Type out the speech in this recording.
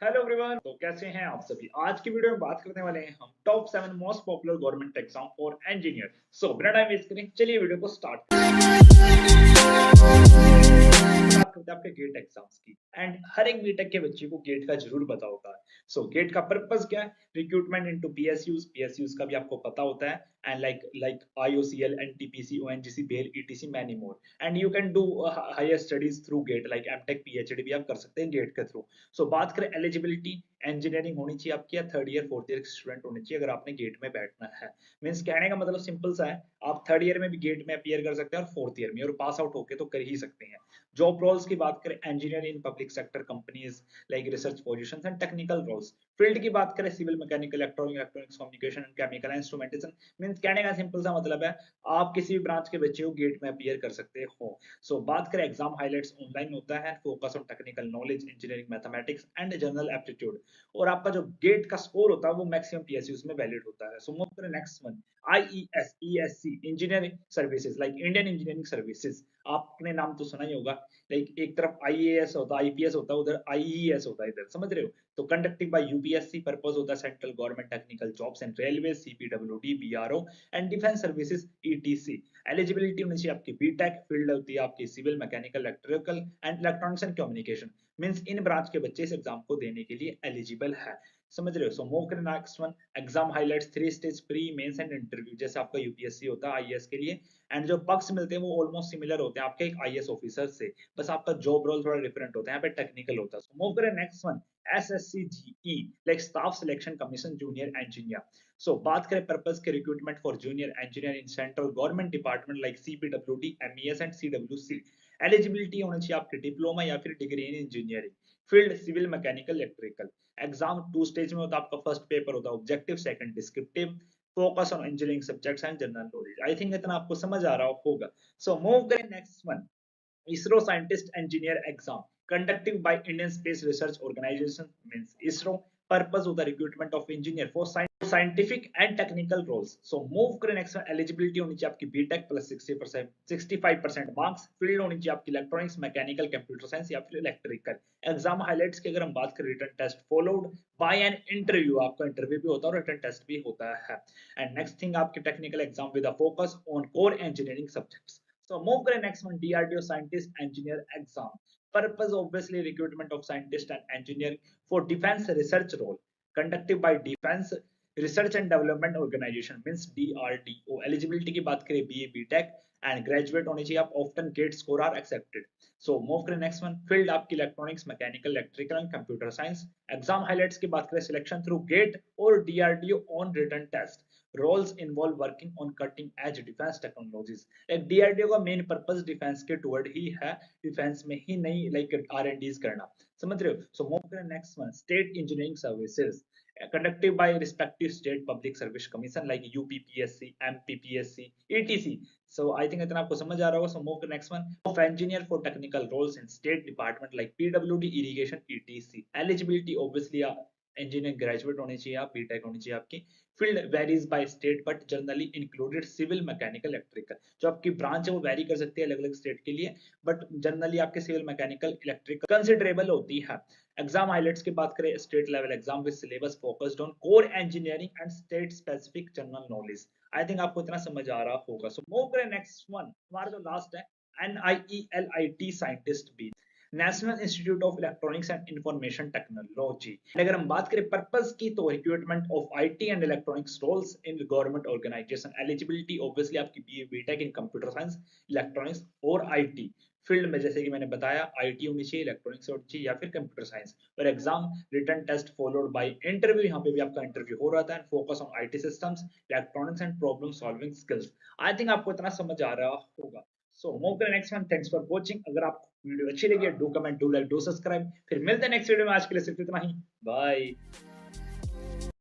Hello everyone, तो कैसे हैं आप सभी। आज की वीडियो में बात करने वाले हैं हम top 7 most popular government exam for engineer. So बिना टाइम वेस्ट करें चलिए वीडियो को स्टार्ट बात करते हैं आपके गेट एग्जाम्स की। एंड हर एक बीटेक के बच्चे को गेट का जरूर पता होता है। सो गेट का पर्पस क्या है? रिक्रूटमेंट इनटू पीएसयूज का भी आपको पता होता है। And like IOCL, NTPC, ONGC, BEL, etc, many more. And you can do higher studies through GATE, like MTech, PhD भी आप कर सकते हैं गेट के थ्रू। सो बात करें एलिजिबिलिटी, इंजीनियरिंग होनी चाहिए आपकी, या third year fourth year student होनी चाहिए अगर आपने गेट में बैठना है। मींस कहने का मतलब सिंपल सा है, आप थर्ड ईयर में भी गेट में अपीयर कर सकते हैं और फोर्थ ईयर में, और पास आउट होके तो कर ही सकते हैं। जॉब रोल्स की बात करें, engineer in public sector companies, like research positions and technical roles. Field की बात करें, civil, mechanical, electronics, communication and chemical, instrumentation. Means कहने का सिंपल सा मतलब है, आप किसी भी ब्रांच के बच्चे को गेट में अपीयर कर सकते हो। सो बात करें एग्जाम हाइलाइट्स, ऑनलाइन होता है, focus on technical knowledge, engineering, mathematics and general aptitude. और आपका जो गेट का स्कोर होता है वो मैक्सिमम पीएसयूज में वैलिड होता है। सो मूव करें next one, IES, ESC, engineering services, like Indian engineering services. आपने नाम तो सुना ही होगा। लाइक एक तरफ आईएएस होता है, आईपीएस होता है, उधर आईईएस होता है, इधर समझ रहे हो। तो कंडक्टेड बाय यूपीएससी, पर्पस होता है central government technical jobs and railway, CPWD, BRO and defence services, etc. Eligibility होनी चाहिए आपकी बीटेक, फील्ड होती है आपकी civil, mechanical, electrical and electronics and communication. Means इन ब्रांच के बच्चे इस एग्जाम को देने के लिए एलिजिबल है। समझ रहे हो। सो मूव करें next one, exam highlights, 3 stage, pre, mains and interview, जैसे आपका यूपीएससी होता है आईएएस के लिए। एंड जो पक्ष मिलते हैं वो ऑलमोस्ट सिमिलर होते हैं आपके एक आईएएस ऑफिसर से, बस आपका जॉब रोल थोड़ा डिफरेंट होता है, यहाँ पे टेक्निकल होता है। सो मूव करें next one, SSC GE, like staff selection commission, junior engineer. So बात करें पर्पस के, recruitment for junior engineer in central government department like CPWD, MES and CWC. Eligibility होनी चाहिए आपकी डिप्लोमा या फिर degree in engineering. Field civil, mechanical, electrical. Exam 2 stage में होता है आपका। फर्स्ट पेपर होता है objective, second descriptive. Focus on engineering subjects and general knowledge. I think इतना आपको समझ आ रहा होगा। सो मूव करें next one, ISRO scientist engineer exam conducted by Indian Space Research Organization, means ISRO. Purpose of the recruitment of engineer for scientific and technical roles. So move करें next one, eligibility होनी चाहिए आपकी BTech plus 60%, 65% marks. Field होनी चाहिए आपकी electronics, mechanical, computer science या फिर electrical. Exam highlights की अगर हम बात करें, written test followed by an interview, आपका interview भी होता है और written test भी होता है. And next thing आपकी technical exam with a focus on core engineering subjects. So move करें next one, DRDO scientist engineer exam. Purpose obviously recruitment of scientist and engineer for defense research role conducted by Defense Research and Development Organization, means DRDO. Eligibility की बात करें, BA, BTech and graduate होनी चाहिए आप, often GATE score are accepted. So move करें next one, field आपकी electronics, mechanical, electrical and computer science. Exam highlights की बात करें, selection through GATE और DRDO on written test. Roles involve working on cutting edge defense technologies. एक DRDO का main purpose defence के toward ही है, defence में ही नहीं, लाइक आर&डीज करना। समझ रहे हो। सो मूव करें next one, state engineering services conducted by respective state public service commission like UPPSC, MPPSC, etc. So I think इतना आपको समझ आ रहा होगा। So move to next one, of engineer for technical roles in state department like PWD, irrigation, etc. Eligibility obviously engineer graduate होनी चाहिए आप, BTech होनी चाहिए आपकी। Field varies by state but generally included civil, mechanical, electrical. जो आपकी branch है वो वेरी कर सकती है अलग अलग स्टेट के लिए, बट जनरली आपके सिविल, मैकेनिकल, इलेक्ट्रिकल कंसिडरेबल होती है। एग्जाम हाइलाइट्स की बात करें, state level exam with syllabus focused on core engineering and state specific general knowledge. I think आपको इतना समझ आ रहा होगा। सो मूव करें नेक्स्ट वन, हमारा जो लास्ट है, NIELIT scientist B, national institute of electronics and information technology. अगर हम बात करें पर्पस की, तो recruitment of IT and electronics roles in government organisation. Eligibility obviously आपकी BA, BTech in computer science, electronics और आईटी। फील्ड में जैसे कि मैंने बताया, आईटी होनी चाहिए, इलेक्ट्रॉनिक्स होनी चाहिए या फिर कंप्यूटर साइंस। और exam written test followed by interview, यहाँ पे भी आपका इंटरव्यू हो रहा था। Focus on IT systems, electronics and problem solving skills. I think आपको इतना समझ आ रहा होगा। सो मूव करें next one, thanks for watching. अगर आपको वीडियो अच्छी लगी, do comment, do like, do subscribe. फिर मिलते हैं नेक्स्ट वीडियो में। आज के लिए सिर्फ इतना ही, बाय।